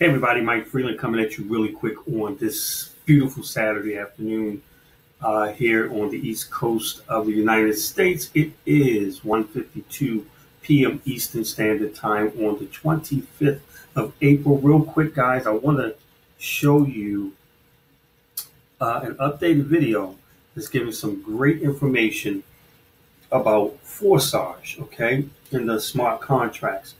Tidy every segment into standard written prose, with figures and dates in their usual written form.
Hey everybody, Mike Freeland coming at you really quick on this beautiful Saturday afternoon here on the East Coast of the United States. It is 1:52 p.m. Eastern Standard Time on the 25th of April. Real quick, guys, I want to show you an updated video that's giving some great information about Forsage, okay, and the smart contracts.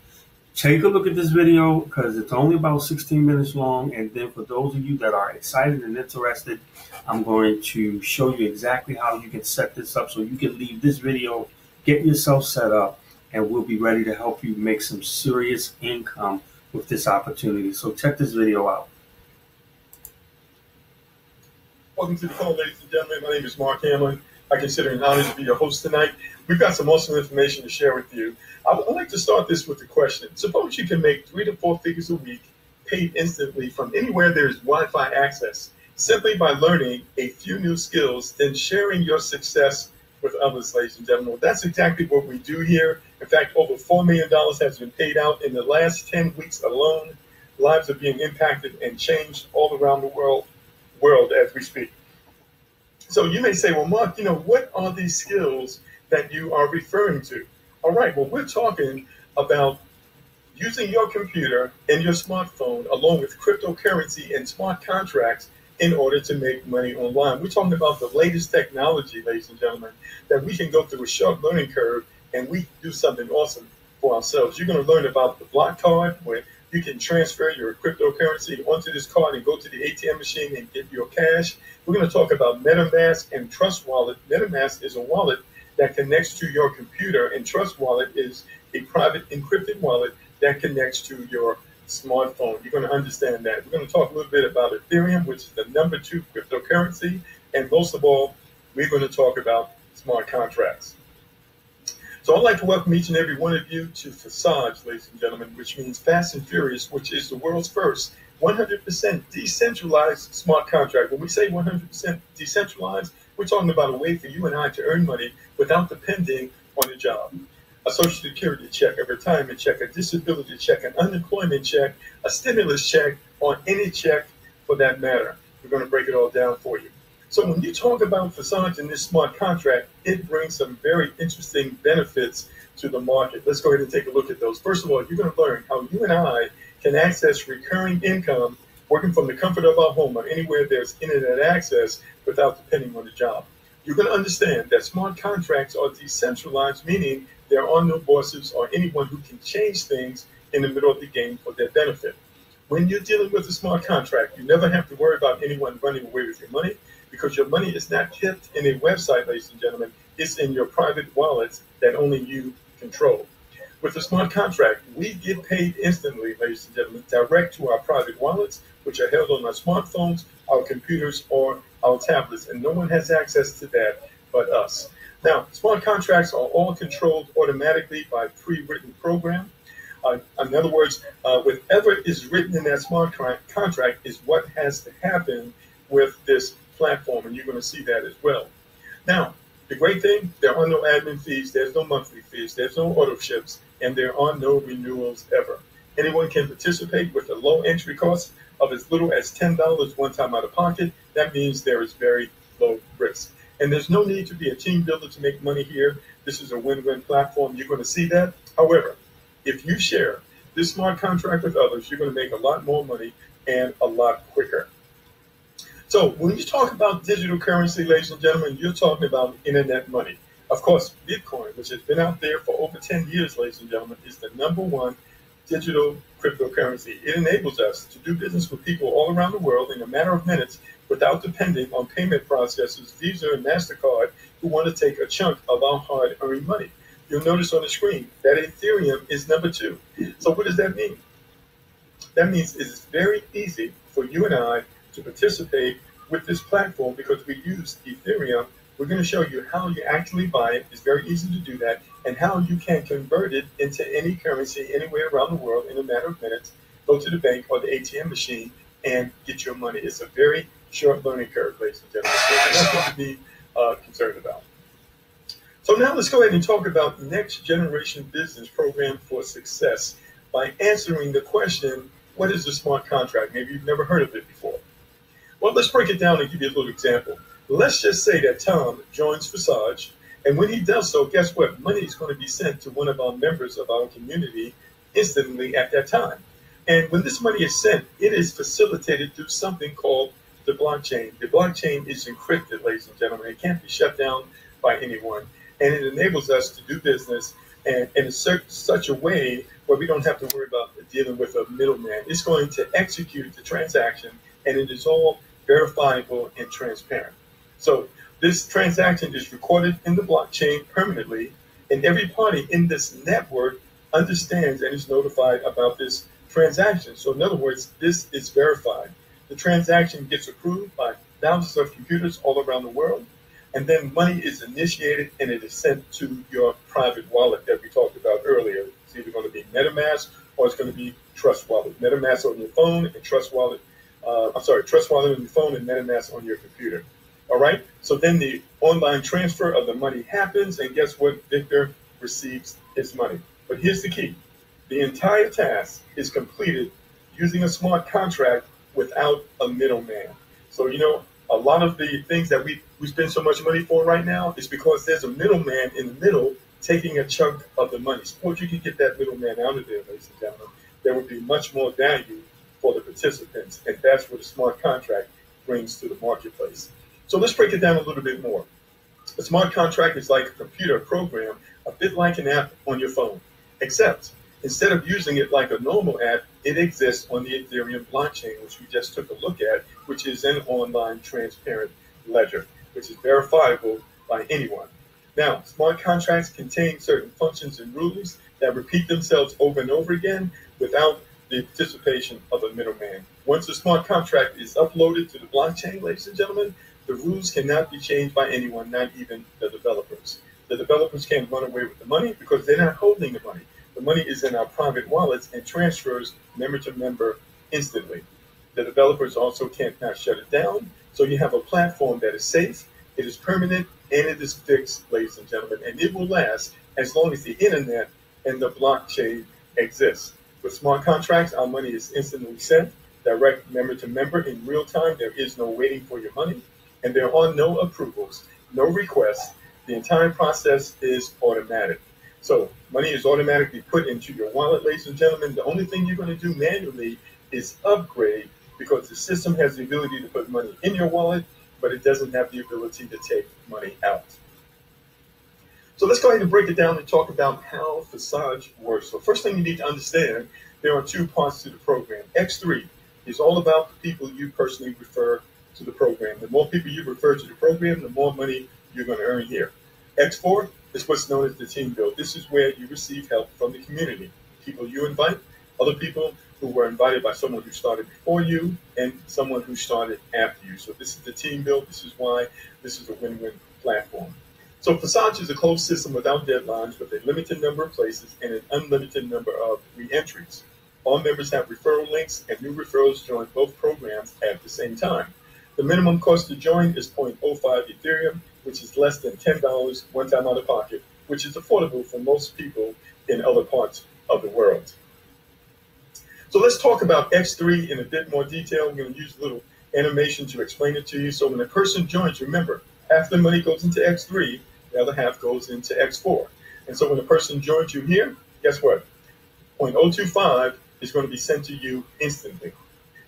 Take a look at this video because it's only about 16 minutes long. And then for those of you that are excited and interested, I'm going to show you exactly how you can set this up so you can leave this video, get yourself set up, and we'll be ready to help you make some serious income with this opportunity. So check this video out. Welcome to the call, ladies and gentlemen. My name is Mark Hamlin. I consider it an honor to be your host tonight. We've got some awesome information to share with you. I would like to start this with a question. Suppose you can make 3 to 4 figures a week paid instantly from anywhere there is Wi-Fi access, simply by learning a few new skills, then sharing your success with others, ladies and gentlemen. That's exactly what we do here. In fact, over $4 million has been paid out in the last 10 weeks alone. Lives are being impacted and changed all around the world as we speak. So you may say, well, Mark, what are these skills that you are referring to? All right, well, we're talking about using your computer and your smartphone along with cryptocurrency and smart contracts in order to make money online. We're talking about the latest technology, ladies and gentlemen, that we can go through a short learning curve and we do something awesome for ourselves. You're going to learn about the block card, where you can transfer your cryptocurrency onto this card and go to the ATM machine and get your cash. We're going to talk about MetaMask and Trust Wallet. MetaMask is a wallet that connects to your computer, and Trust Wallet is a private encrypted wallet that connects to your smartphone. You're going to understand that. We're going to talk a little bit about Ethereum, which is the number 2 cryptocurrency, and most of all, we're going to talk about smart contracts. So I'd like to welcome each and every one of you to Forsage, ladies and gentlemen, which means fast and furious, which is the world's first 100% decentralized smart contract. When we say 100% decentralized, we're talking about a way for you and I to earn money without depending on a job. A Social Security check, a retirement check, a disability check, an unemployment check, a stimulus check, or any check for that matter. We're going to break it all down for you. So when you talk about Forsage and this smart contract, it brings some very interesting benefits to the market. Let's go ahead and take a look at those. First of all, you're going to learn how you and I can access recurring income working from the comfort of our home or anywhere there's internet access without depending on the job. You're going to understand that smart contracts are decentralized, meaning there are no bosses or anyone who can change things in the middle of the game for their benefit. When you're dealing with a smart contract, you never have to worry about anyone running away with your money, because your money is not kept in a website, ladies and gentlemen. It's in your private wallets that only you control. With a smart contract, we get paid instantly, ladies and gentlemen, direct to our private wallets, which are held on our smartphones, our computers, or our tablets, and no one has access to that but us. Now, smart contracts are all controlled automatically by a pre-written program. In other words, whatever is written in that smart contract is what has to happen with this platform, and you're going to see that as well. Now, the great thing, there are no admin fees, there's no monthly fees, there's no auto ships, and there are no renewals ever. Anyone can participate with a low entry cost of as little as $10 one time out of pocket. That means there is very low risk. And there's no need to be a team builder to make money here. This is a win-win platform. You're going to see that. However, if you share this smart contract with others, you're going to make a lot more money and a lot quicker. So when you talk about digital currency, ladies and gentlemen, you're talking about internet money. Of course, Bitcoin, which has been out there for over 10 years, ladies and gentlemen, is the number 1 digital cryptocurrency. It enables us to do business with people all around the world in a matter of minutes without depending on payment processors, Visa and MasterCard, who want to take a chunk of our hard-earned money. You'll notice on the screen that Ethereum is number 2. So what does that mean? That means it's very easy for you and I to participate with this platform because we use Ethereum. We're going to show you how you actually buy it. It's very easy to do that, and how you can convert it into any currency anywhere around the world in a matter of minutes. Go to the bank or the ATM machine and get your money. It's a very short learning curve, ladies and gentlemen. So nothing to be concerned about. So now let's go ahead and talk about Next Generation Business Program for Success by answering the question, What is a smart contract? Maybe you've never heard of it before. Well, let's break it down and give you a little example. Let's just say that Tom joins Forsage, and when he does so, guess what? Money is going to be sent to one of our members of our community instantly at that time. And when this money is sent, it is facilitated through something called the blockchain. The blockchain is encrypted, ladies and gentlemen. It can't be shut down by anyone, and it enables us to do business and in such a way where we don't have to worry about dealing with a middleman. It's going to execute the transaction, and it is all verifiable and transparent. So this transaction is recorded in the blockchain permanently, and every party in this network understands and is notified about this transaction. So in other words, this is verified. The transaction gets approved by thousands of computers all around the world, and then money is initiated and it is sent to your private wallet that we talked about earlier. It's either going to be MetaMask or it's going to be Trust Wallet. MetaMask on your phone and Trust Wallet. Trust Wallet on your phone and MetaMask on your computer. All right. So then the online transfer of the money happens, and guess what? Victor receives his money. But here's the key: the entire task is completed using a smart contract without a middleman. So a lot of the things that we spend so much money for right now is because there's a middleman in the middle taking a chunk of the money. Suppose you could get that middleman out of there, ladies and gentlemen, there would be much more value for the participants, and that's what a smart contract brings to the marketplace. So let's break it down a little bit more. A smart contract is like a computer program, a bit like an app on your phone, except instead of using it like a normal app, it exists on the Ethereum blockchain, which we just took a look at, which is an online transparent ledger, which is verifiable by anyone. Now, smart contracts contain certain functions and rules that repeat themselves over and over again without the participation of a middleman. Once a smart contract is uploaded to the blockchain, ladies and gentlemen, the rules cannot be changed by anyone, not even the developers. The developers can't run away with the money because they're not holding the money. The money is in our private wallets and transfers member to member instantly. The developers also can't now shut it down. So you have a platform that is safe, it is permanent, and it is fixed, ladies and gentlemen, and it will last as long as the internet and the blockchain exists. With smart contracts, our money is instantly sent, direct member to member in real time. There is no waiting for your money, and there are no approvals, no requests. The entire process is automatic. So money is automatically put into your wallet, ladies and gentlemen. The only thing you're going to do manually is upgrade, because the system has the ability to put money in your wallet, but it doesn't have the ability to take money out. So let's go ahead and break it down and talk about how Forsage works. So first thing you need to understand, there are two parts to the program. X3 is all about the people you personally refer to the program. The more people you refer to the program, the more money you're going to earn here. X4 is what's known as the team build. This is where you receive help from the community. People you invite, other people who were invited by someone who started before you, and someone who started after you. So this is the team build. This is why this is a win-win platform. So Forsage is a closed system without deadlines, with a limited number of places and an unlimited number of re-entries. All members have referral links, and new referrals join both programs at the same time. The minimum cost to join is 0.05 Ethereum, which is less than $10 one time out of pocket, which is affordable for most people in other parts of the world. So let's talk about X3 in a bit more detail. I'm going to use a little animation to explain it to you. So when a person joins, remember, half the money goes into X3, the other half goes into X4. And so when a person joins you here, guess what? 0.025 is going to be sent to you instantly.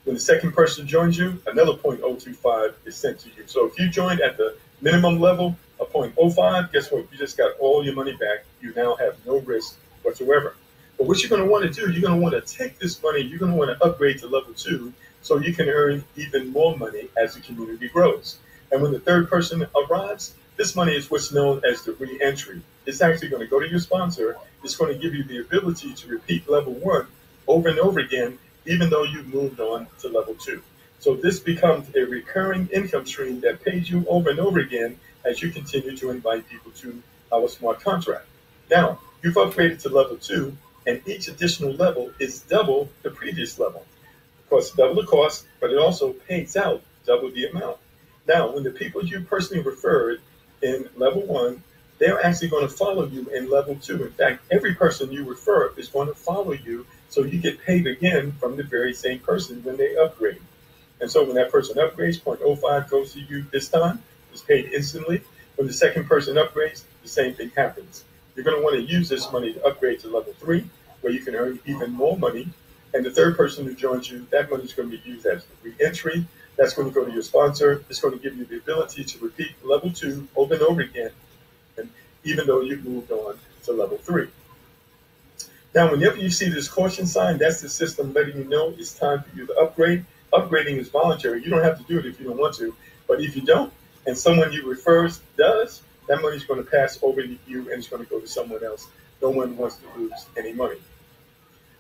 When the second person joins you, another 0.025 is sent to you. So if you joined at the minimum level of 0.05, guess what? You just got all your money back. You now have no risk whatsoever. But what you're going to want to do, you're going to want to take this money, you're going to want to upgrade to level 2 so you can earn even more money as the community grows. And when the third person arrives, this money is what's known as the re-entry. It's actually going to go to your sponsor. It's going to give you the ability to repeat level 1 over and over again, even though you've moved on to level 2. So this becomes a recurring income stream that pays you over and over again as you continue to invite people to our smart contract. Now, you've upgraded to level 2, and each additional level is double the previous level. Of course, double the cost, but it also pays out double the amount. Now, when the people you personally referred in level 1, they're actually going to follow you in level 2. In fact, every person you refer is going to follow you So you get paid again from the very same person when they upgrade. And so when that person upgrades, 0.05 goes to you this time, it's paid instantly. When the second person upgrades, the same thing happens. You're going to want to use this money to upgrade to level 3, where you can earn even more money. And the third person who joins you, that money is going to be used as re-entry. That's going to go to your sponsor. It's going to give you the ability to repeat level 2 over and over again, and even though you've moved on to level 3. Now, whenever you see this caution sign, that's the system letting you know it's time for you to upgrade. Upgrading is voluntary. You don't have to do it if you don't want to. But if you don't, and someone you refer does, that money is going to pass over to you and it's going to go to someone else. No one wants to lose any money.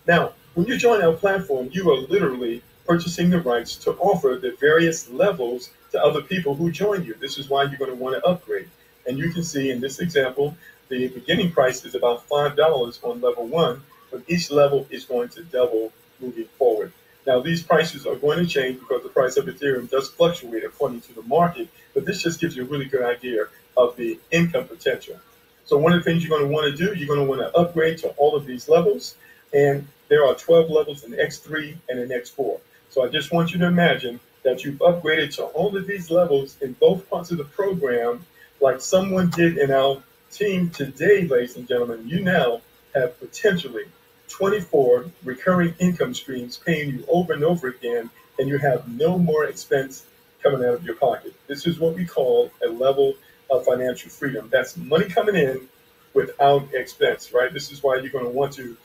Now, when you join our platform, you are literally purchasing the rights to offer the various levels to other people who join you. This is why you're going to want to upgrade. And you can see in this example, the beginning price is about $5 on level 1, but each level is going to double moving forward. Now, these prices are going to change because the price of Ethereum does fluctuate according to the market, but this just gives you a really good idea of the income potential. So one of the things you're going to want to do, you're going to want to upgrade to all of these levels, and there are 12 levels in X3 and in X4. So I just want you to imagine that you've upgraded to all of these levels in both parts of the program, like someone did in our team today, ladies and gentlemen. You now have potentially 24 recurring income streams paying you over and over again, and you have no more expense coming out of your pocket. This is what we call a level of financial freedom. That's money coming in without expense, right? This is why you're going to want to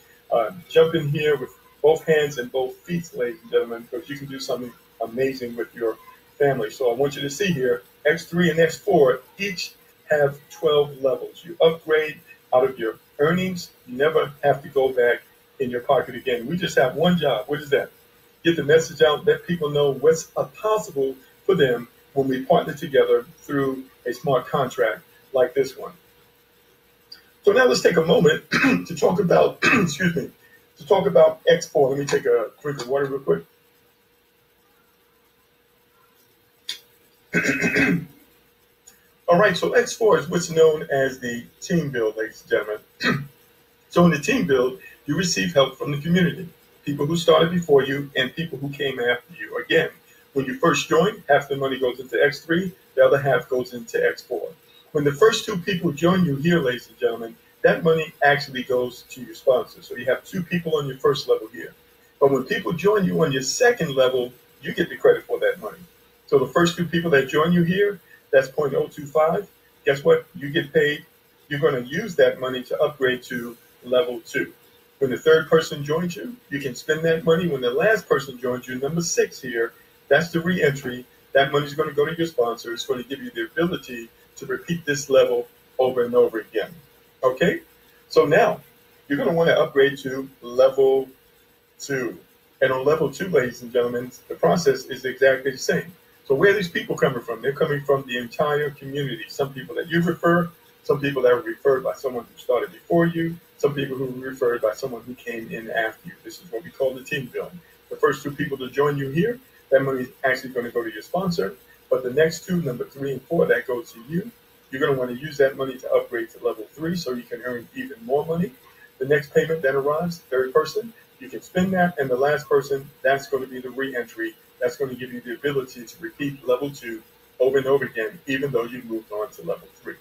jump in here with both hands and both feet, ladies and gentlemen, because you can do something amazing with your family. So I want you to see here, X3 and X4 each have 12 levels. You upgrade out of your earnings. You never have to go back in your pocket again. We just have one job. What is that? Get the message out, let people know what's possible for them when we partner together through a smart contract like this one. So now let's take a moment to talk about, excuse me, to talk about X4. Let me take a drink of water real quick. All right, so X4 is what's known as the team build, ladies and gentlemen. So in the team build, you receive help from the community, people who started before you and people who came after you. Again, when you first join, half the money goes into X3, the other half goes into X4. When the first two people join you here, ladies and gentlemen, that money actually goes to your sponsor. So you have two people on your first level here. But when people join you on your second level, you get the credit for that money. So the first two people that join you here, that's 0.025. Guess what? You get paid. You're going to use that money to upgrade to level 2. When the third person joins you, you can spend that money. When the last person joins you, number 6 here, that's the re-entry. That money is going to go to your sponsor. It's going to give you the ability to repeat this level over and over again. Okay? So now, you're going to want to upgrade to level 2. And on level 2, ladies and gentlemen, the process is exactly the same. So where are these people coming from? They're coming from the entire community. Some people that you refer, some people that were referred by someone who started before you, some people who were referred by someone who came in after you. This is what we call the team build. The first two people to join you here, that money is actually going to go to your sponsor. But the next two, number 3 and 4, that goes to you. You're going to want to use that money to upgrade to level 3 so you can earn even more money. The next payment that arrives, third person, you can spend that. And the last person, that's going to be the re-entry. That's going to give you the ability to repeat level 2 over and over again, even though you moved on to level 3.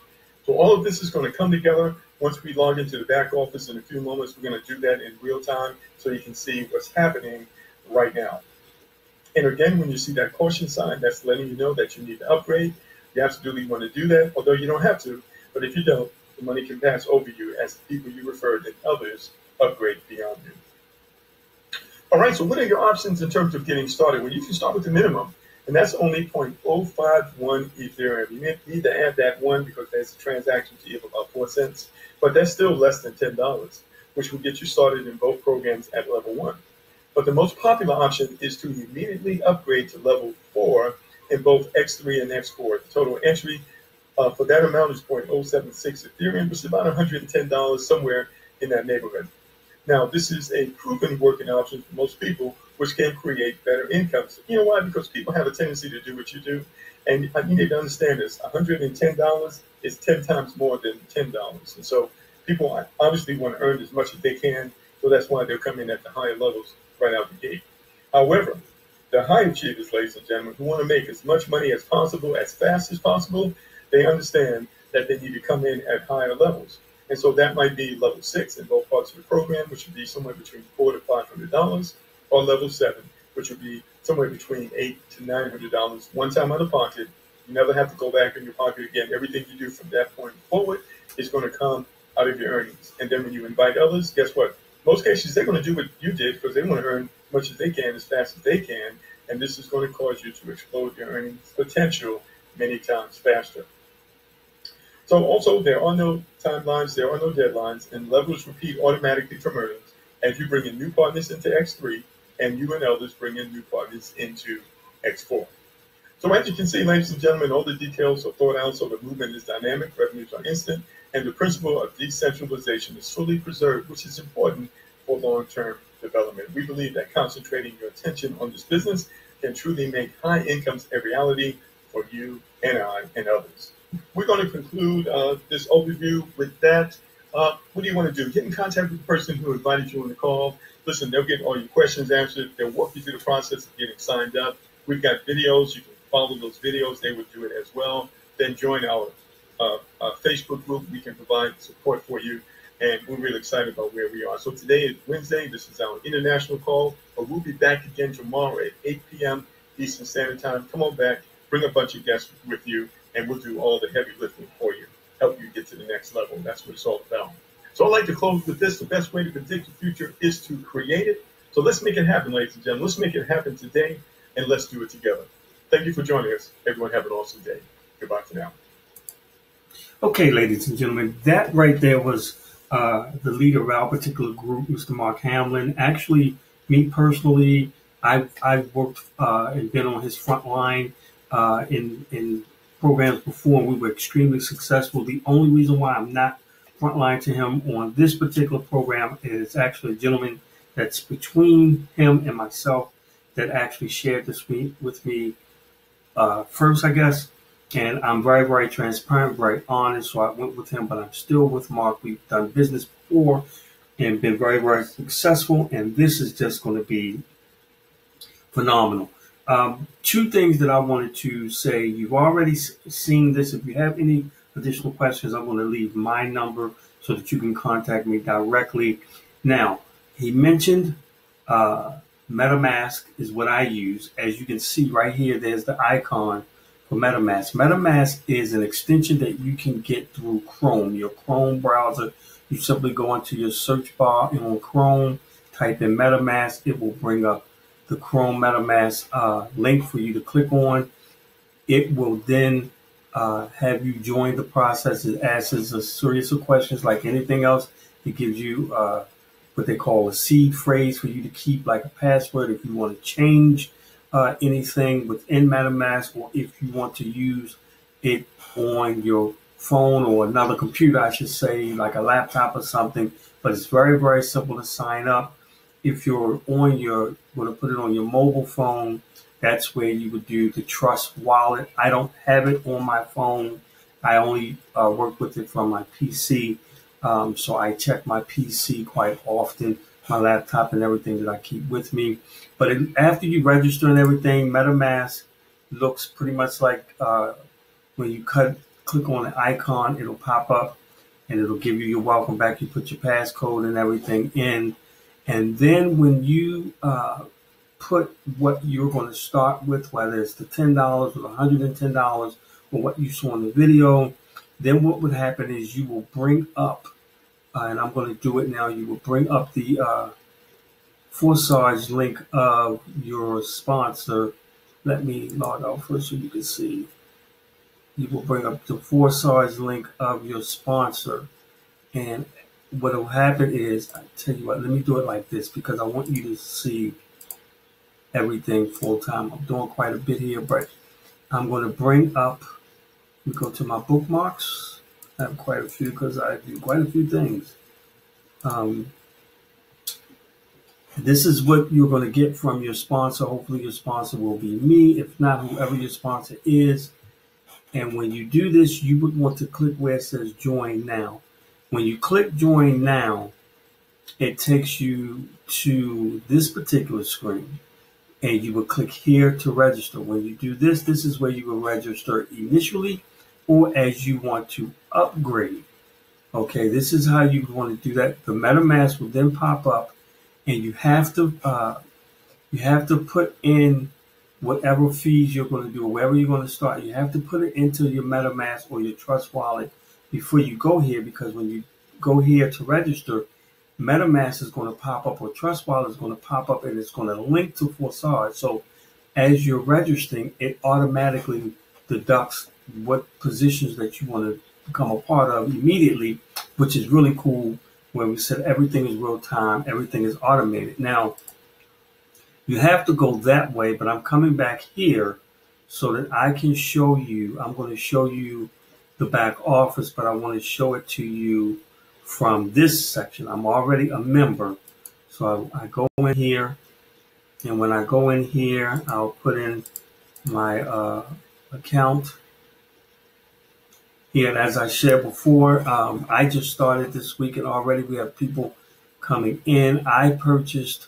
So all of this is going to come together. Once we log into the back office in a few moments, we're going to do that in real time so you can see what's happening right now. And again, when you see that caution sign, that's letting you know that you need to upgrade. You absolutely want to do that, although you don't have to. But if you don't, the money can pass over you as the people you referred and others upgrade beyond you. All right, so what are your options in terms of getting started? Well, you can start with the minimum, and that's only 0.051 Ethereum. You need to add that 1 because there's a transaction fee of about 4 cents, but that's still less than $10, which will get you started in both programs at level 1. But the most popular option is to immediately upgrade to level 4 in both X3 and X4. The total entry for that amount is 0.076 Ethereum, which is about $110, somewhere in that neighborhood. Now, this is a proven working option for most people, which can create better incomes. You know why? Because people have a tendency to do what you do. And you need to understand this. $110 is 10 times more than $10. And so people obviously want to earn as much as they can so So that's why they'll come in at the higher levels right out the gate. However, the high achievers, ladies and gentlemen, who want to make as much money as possible, as fast as possible, they understand that they need to come in at higher levels. And so that might be level 6 in both parts of the program, which would be somewhere between $400 to $500, or level 7, which would be somewhere between $800 to $900 one time out of pocket. You never have to go back in your pocket again. Everything you do from that point forward is going to come out of your earnings. And then when you invite others, guess what? Most cases, they're going to do what you did because they want to earn as much as they can, as fast as they can. And this is going to cause you to explode your earnings potential many times faster. So also, there are no timelines, there are no deadlines, and levels repeat automatically from earnings as you bring in new partners into X3 and you and others bring in new partners into X4. So as you can see, ladies and gentlemen, all the details are thought out, so the movement is dynamic, revenues are instant, and the principle of decentralization is fully preserved, which is important for long-term development. We believe that concentrating your attention on this business can truly make high incomes a reality for you and I and others. We're going to conclude this overview with that. What do you want to do? Get in contact with the person who invited you on the call. Listen, they'll get all your questions answered. They'll walk you through the process of getting signed up. We've got videos. You can follow those videos. They would do it as well. Then join our Facebook group. We can provide support for you. And we're really excited about where we are. So today is Wednesday. This is our international call. But we'll be back again tomorrow at 8 p.m. Eastern Standard Time. Come on back. Bring a bunch of guests with you. And we'll do all the heavy lifting for you. Help you get to the next level. That's what it's all about. So I'd like to close with this. The best way to predict the future is to create it. So let's make it happen, ladies and gentlemen. Let's make it happen today. And let's do it together. Thank you for joining us. Everyone have an awesome day. Goodbye for now. Okay, ladies and gentlemen, that right there was the leader of our particular group, Mr. Mark Hamlin. Actually, me personally, I've worked and been on his front line in programs before, and we were extremely successful. The only reason why I'm not frontline to him on this particular program is actually a gentleman that's between him and myself that actually shared this with me first, I guess. And I'm very, very transparent, very honest. So I went with him, but I'm still with Mark. We've done business before and been very, very successful. And this is just going to be phenomenal. Two things that I wanted to say. You've already seen this. If you have any additional questions, I'm going to leave my number so that you can contact me directly. Now, he mentioned MetaMask is what I use. As you can see right here, there's the icon for MetaMask. MetaMask is an extension that you can get through Chrome, your Chrome browser. You simply go into your search bar and on Chrome, type in MetaMask. It will bring up the Chrome MetaMask link for you to click on. It will then have you join the process. It asks a series of questions like anything else. It gives you what they call a seed phrase for you to keep, like a password if you want to change anything within MetaMask, or if you want to use it on your phone or another computer, I should say, like a laptop or something. But it's very, very simple to sign up. If you're going to put it on your mobile phone, that's where you would do the Trust Wallet. I don't have it on my phone. I only work with it from my PC. So I check my PC quite often, my laptop and everything that I keep with me. But after you register and everything, MetaMask looks pretty much like when you click on the icon, it'll pop up and it'll give you your welcome back. You put your passcode and everything in. And then when you put what you're going to start with, whether it's the $10 or the $110 or what you saw in the video, then what would happen is you will bring up, and I'm going to do it now, you will bring up the Forsage link of your sponsor. Let me log out first so you can see. You will bring up the Forsage link of your sponsor. And what will happen is, I tell you what, let me do it like this because I want you to see everything full time. I'm doing quite a bit here, but I'm going to bring up, we go to my bookmarks. I have quite a few because I do quite a few things. This is what you're going to get from your sponsor. Hopefully your sponsor will be me. If not, whoever your sponsor is. And when you do this, you would want to click where it says join now. When you click join now, it takes you to this particular screen, and you will click here to register. When you do this, this is where you will register initially or as you want to upgrade. Okay, this is how you want to do that. The MetaMask will then pop up, and you have to put in whatever fees you're going to do, wherever you're going to start. You have to put it into your MetaMask or your Trust wallet before you go here, because when you go here to register, MetaMask is going to pop up, or Trust wallet is going to pop up, and it's going to link to Forsage. So as you're registering, it automatically deducts what positions that you want to become a part of immediately, which is really cool, where we said everything is real time, everything is automated. Now, you have to go that way, but I'm coming back here so that I can show you. I'm going to show you the back office, but I want to show it to you from this section. I'm already a member, so I go in here, and when I go in here, I'll put in my account here. And as I shared before, I just started this week, and already we have people coming in. I purchased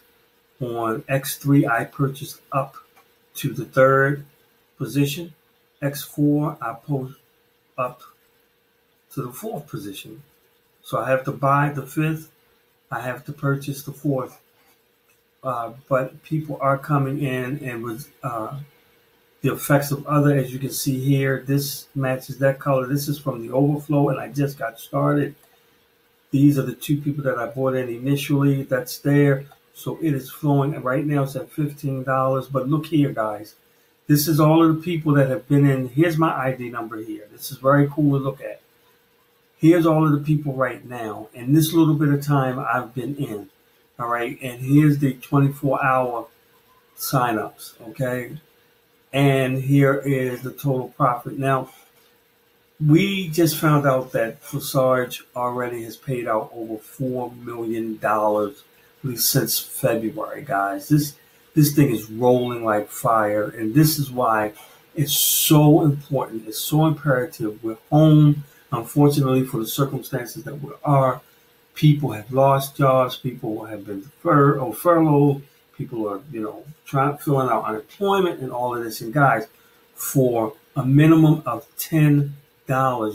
on X3, I purchased up to the 3rd position. X4, I post up to the 4th position. So I have to buy the 5th, I have to purchase the 4th. But people are coming in, and with the effects of other, as you can see here, this matches that color. This is from the overflow, and I just got started. These are the 2 people that I bought in initially. That's there. So it is flowing. And right now it's at $15. But look here, guys. This is all of the people that have been in. Here's my ID number here. This is very cool to look at. Here's all of the people right now. And this little bit of time I've been in. All right. And here's the 24-hour signups. Okay. And here is the total profit. Now, we just found out that Forsage already has paid out over $4 million, at least since February, guys. This thing is rolling like fire, and this is why it's so important. It's so imperative. We're home, unfortunately, for the circumstances that we are. People have lost jobs. People have been furloughed. People are, filling out unemployment and all of this. And guys, for a minimum of $10,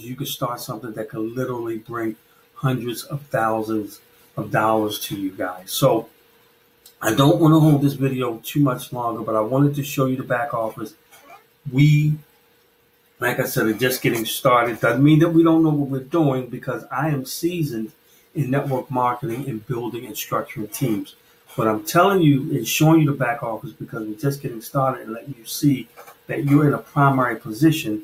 you could start something that could literally bring hundreds of thousands of dollars to you guys. So I don't want to hold this video too much longer, but I wanted to show you the back office. We, like I said, are just getting started. Doesn't mean that we don't know what we're doing, because I am seasoned in network marketing and building and structuring teams. What I'm telling you is showing you the back office, because we're just getting started, and letting you see that you're in a primary position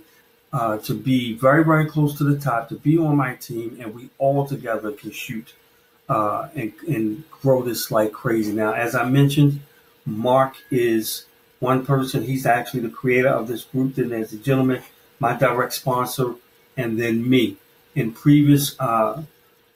to be very, very close to the top, to be on my team, and we all together can shoot and grow this like crazy. Now, as I mentioned, Mark is one person. He's actually the creator of this group. Then there's a gentleman, my direct sponsor, and then me. In previous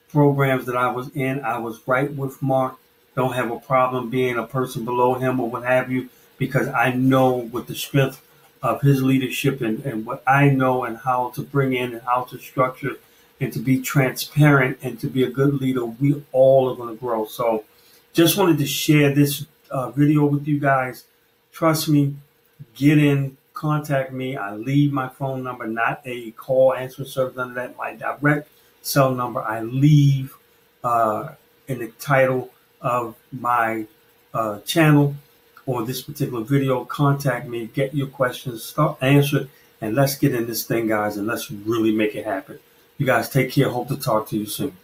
programs that I was in, I was right with Mark. Don't have a problem being a person below him or what have you, because I know with the strength of his leadership and what I know and how to bring in and how to structure and to be transparent and to be a good leader, we all are going to grow. So just wanted to share this video with you guys. Trust me, get in, contact me. I leave my phone number, not a call answering service, none of that. My direct cell number, I leave in the title of my channel or this particular video. Contact me, get your questions, start answering, and let's get in this thing, guys, and let's really make it happen. You guys take care. Hope to talk to you soon.